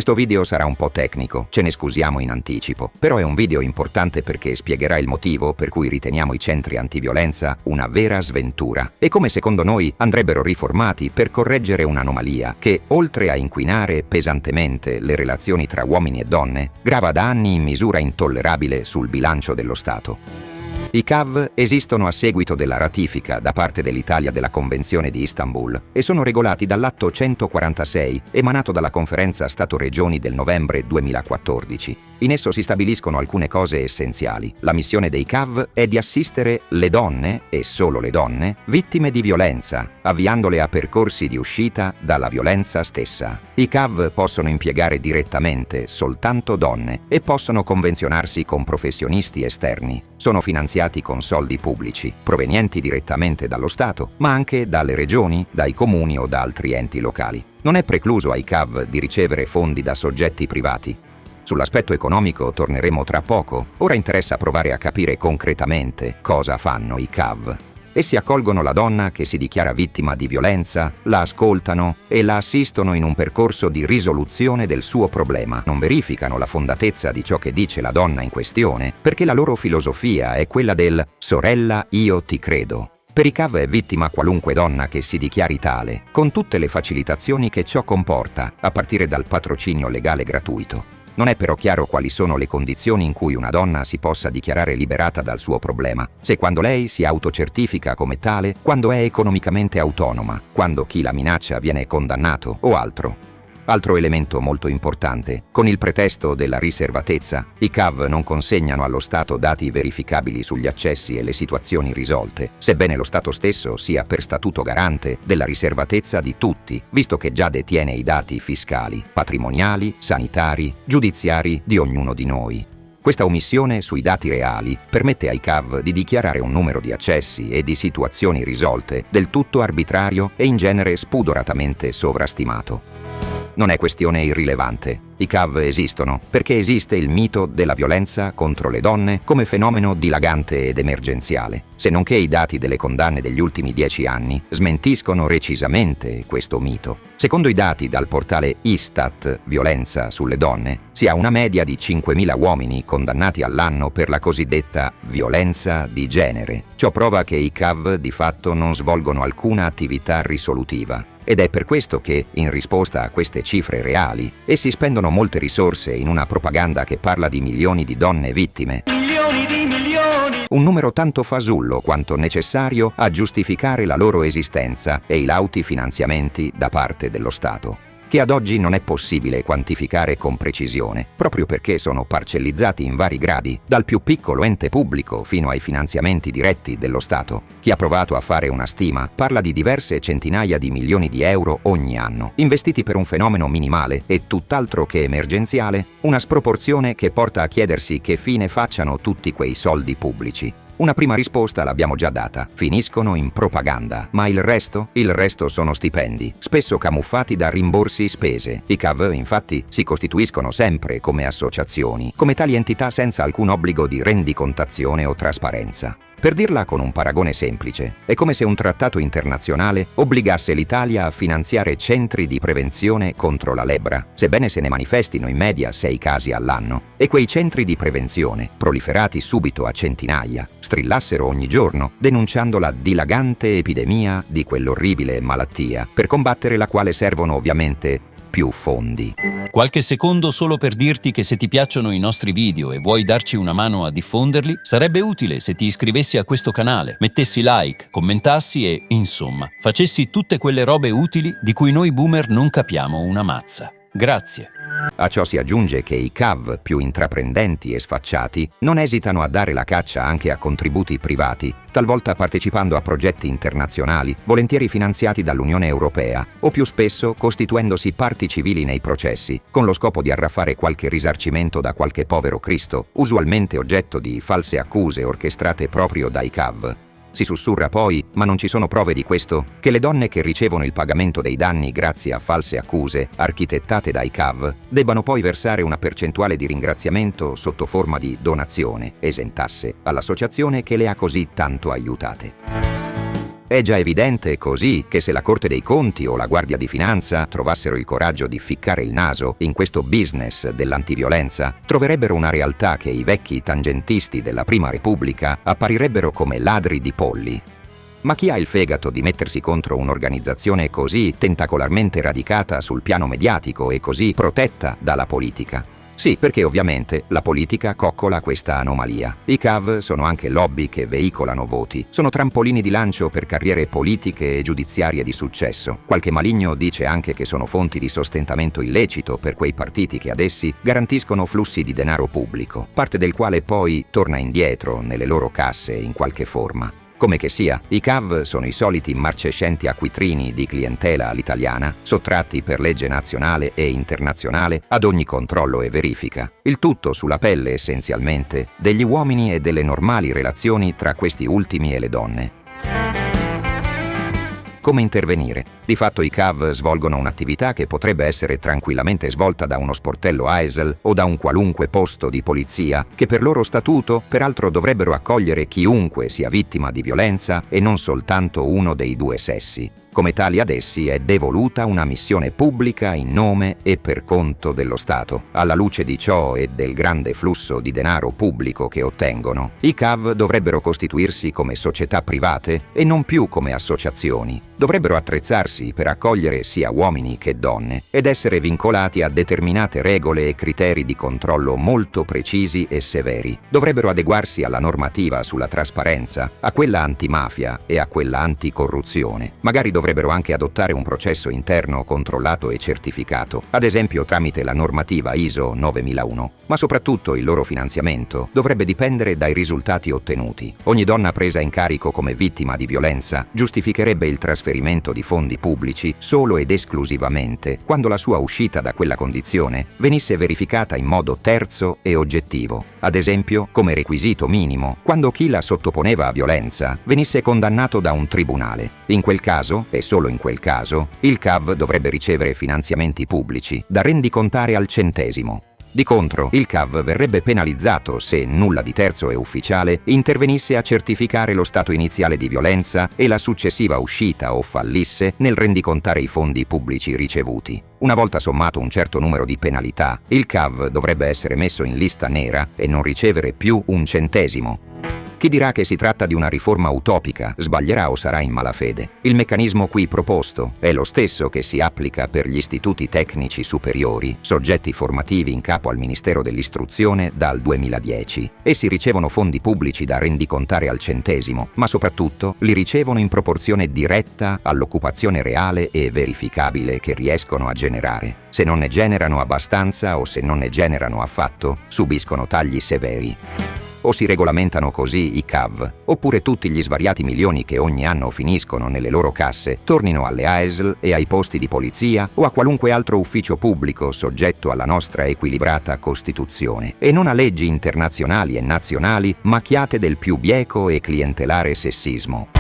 Questo video sarà un po' tecnico, ce ne scusiamo in anticipo, però è un video importante perché spiegherà il motivo per cui riteniamo i centri antiviolenza una vera sventura e come secondo noi andrebbero riformati per correggere un'anomalia che, oltre a inquinare pesantemente le relazioni tra uomini e donne, grava da anni in misura intollerabile sul bilancio dello Stato. I CAV esistono a seguito della ratifica da parte dell'Italia della Convenzione di Istanbul e sono regolati dall'atto 146 emanato dalla Conferenza Stato-Regioni del novembre 2014. In esso si stabiliscono alcune cose essenziali. La missione dei CAV è di assistere le donne, e solo le donne, vittime di violenza, avviandole a percorsi di uscita dalla violenza stessa. I CAV possono impiegare direttamente soltanto donne e possono convenzionarsi con professionisti esterni. Sono finanziati con soldi pubblici, provenienti direttamente dallo Stato, ma anche dalle regioni, dai comuni o da altri enti locali. Non è precluso ai CAV di ricevere fondi da soggetti privati. Sull'aspetto economico torneremo tra poco. Ora interessa provare a capire concretamente cosa fanno i CAV. Essi accolgono la donna che si dichiara vittima di violenza, la ascoltano e la assistono in un percorso di risoluzione del suo problema. Non verificano la fondatezza di ciò che dice la donna in questione, perché la loro filosofia è quella del «sorella, io ti credo». Per i CAV è vittima qualunque donna che si dichiari tale, con tutte le facilitazioni che ciò comporta, a partire dal patrocinio legale gratuito. Non è però chiaro quali sono le condizioni in cui una donna si possa dichiarare liberata dal suo problema, se quando lei si autocertifica come tale, quando è economicamente autonoma, quando chi la minaccia viene condannato o altro. Altro elemento molto importante, con il pretesto della riservatezza, i CAV non consegnano allo Stato dati verificabili sugli accessi e le situazioni risolte, sebbene lo Stato stesso sia per statuto garante della riservatezza di tutti, visto che già detiene i dati fiscali, patrimoniali, sanitari, giudiziari di ognuno di noi. Questa omissione sui dati reali permette ai CAV di dichiarare un numero di accessi e di situazioni risolte del tutto arbitrario e in genere spudoratamente sovrastimato. Non è questione irrilevante. I CAV esistono perché esiste il mito della violenza contro le donne come fenomeno dilagante ed emergenziale, se non che i dati delle condanne degli ultimi 10 anni smentiscono recisamente questo mito. Secondo i dati dal portale Istat Violenza sulle donne, si ha una media di 5.000 uomini condannati all'anno per la cosiddetta violenza di genere. Ciò prova che i CAV di fatto non svolgono alcuna attività risolutiva. Ed è per questo che, in risposta a queste cifre reali, essi spendono molte risorse in una propaganda che parla di milioni di donne vittime. Milioni di milioni! Un numero tanto fasullo quanto necessario a giustificare la loro esistenza e i lauti finanziamenti da parte dello Stato, che ad oggi non è possibile quantificare con precisione, proprio perché sono parcellizzati in vari gradi, dal più piccolo ente pubblico fino ai finanziamenti diretti dello Stato. Chi ha provato a fare una stima parla di diverse centinaia di milioni di euro ogni anno, investiti per un fenomeno minimale e tutt'altro che emergenziale, una sproporzione che porta a chiedersi che fine facciano tutti quei soldi pubblici. Una prima risposta l'abbiamo già data. Finiscono in propaganda. Ma il resto? Il resto sono stipendi, spesso camuffati da rimborsi spese. I CAV, infatti, si costituiscono sempre come associazioni, come tali entità senza alcun obbligo di rendicontazione o trasparenza. Per dirla con un paragone semplice, è come se un trattato internazionale obbligasse l'Italia a finanziare centri di prevenzione contro la lebbra, sebbene se ne manifestino in media 6 casi all'anno, e quei centri di prevenzione, proliferati subito a centinaia, strillassero ogni giorno denunciando la dilagante epidemia di quell'orribile malattia, per combattere la quale servono ovviamente più fondi. Qualche secondo solo per dirti che se ti piacciono i nostri video e vuoi darci una mano a diffonderli, sarebbe utile se ti iscrivessi a questo canale, mettessi like, commentassi e, insomma, facessi tutte quelle robe utili di cui noi boomer non capiamo una mazza. Grazie. A ciò si aggiunge che i CAV più intraprendenti e sfacciati non esitano a dare la caccia anche a contributi privati, talvolta partecipando a progetti internazionali, volentieri finanziati dall'Unione Europea, o più spesso costituendosi parti civili nei processi, con lo scopo di arraffare qualche risarcimento da qualche povero Cristo, usualmente oggetto di false accuse orchestrate proprio dai CAV. Si sussurra poi, ma non ci sono prove di questo, che le donne che ricevono il pagamento dei danni grazie a false accuse, architettate dai CAV, debbano poi versare una percentuale di ringraziamento sotto forma di donazione, esentasse, all'associazione che le ha così tanto aiutate. È già evidente così che se la Corte dei Conti o la Guardia di Finanza trovassero il coraggio di ficcare il naso in questo business dell'antiviolenza, troverebbero una realtà che i vecchi tangentisti della Prima Repubblica apparirebbero come ladri di polli. Ma chi ha il fegato di mettersi contro un'organizzazione così tentacolarmente radicata sul piano mediatico e così protetta dalla politica? Sì, perché ovviamente la politica coccola questa anomalia. I CAV sono anche lobby che veicolano voti, sono trampolini di lancio per carriere politiche e giudiziarie di successo. Qualche maligno dice anche che sono fonti di sostentamento illecito per quei partiti che ad essi garantiscono flussi di denaro pubblico, parte del quale poi torna indietro nelle loro casse in qualche forma. Come che sia, i CAV sono i soliti marcescenti acquitrini di clientela all'italiana, sottratti per legge nazionale e internazionale ad ogni controllo e verifica. Il tutto sulla pelle, essenzialmente, degli uomini e delle normali relazioni tra questi ultimi e le donne. Come intervenire? Di fatto i CAV svolgono un'attività che potrebbe essere tranquillamente svolta da uno sportello ASL o da un qualunque posto di polizia, che per loro statuto peraltro dovrebbero accogliere chiunque sia vittima di violenza e non soltanto uno dei due sessi. Come tali ad essi è devoluta una missione pubblica in nome e per conto dello Stato. Alla luce di ciò e del grande flusso di denaro pubblico che ottengono, i CAV dovrebbero costituirsi come società private e non più come associazioni. Dovrebbero attrezzarsi per accogliere sia uomini che donne ed essere vincolati a determinate regole e criteri di controllo molto precisi e severi. Dovrebbero adeguarsi alla normativa sulla trasparenza, a quella antimafia e a quella anticorruzione. Magari dovrebbero anche adottare un processo interno controllato e certificato, ad esempio tramite la normativa ISO 9001. Ma soprattutto il loro finanziamento dovrebbe dipendere dai risultati ottenuti. Ogni donna presa in carico come vittima di violenza giustificherebbe il trasferimento di fondi pubblici solo ed esclusivamente quando la sua uscita da quella condizione venisse verificata in modo terzo e oggettivo. Ad esempio, come requisito minimo, quando chi la sottoponeva a violenza venisse condannato da un tribunale. In quel caso, e solo in quel caso, il CAV dovrebbe ricevere finanziamenti pubblici da rendicontare al centesimo. Di contro, il CAV verrebbe penalizzato se, nulla di terzo e ufficiale, intervenisse a certificare lo stato iniziale di violenza e la successiva uscita o fallisse nel rendicontare i fondi pubblici ricevuti. Una volta sommato un certo numero di penalità, il CAV dovrebbe essere messo in lista nera e non ricevere più un centesimo. Chi dirà che si tratta di una riforma utopica sbaglierà o sarà in malafede. Il meccanismo qui proposto è lo stesso che si applica per gli istituti tecnici superiori, soggetti formativi in capo al Ministero dell'Istruzione dal 2010. Essi ricevono fondi pubblici da rendicontare al centesimo, ma soprattutto li ricevono in proporzione diretta all'occupazione reale e verificabile che riescono a generare. Se non ne generano abbastanza o se non ne generano affatto, subiscono tagli severi. O si regolamentano così i CAV, oppure tutti gli svariati milioni che ogni anno finiscono nelle loro casse tornino alle ASL e ai posti di polizia o a qualunque altro ufficio pubblico soggetto alla nostra equilibrata Costituzione, e non a leggi internazionali e nazionali macchiate del più bieco e clientelare sessismo.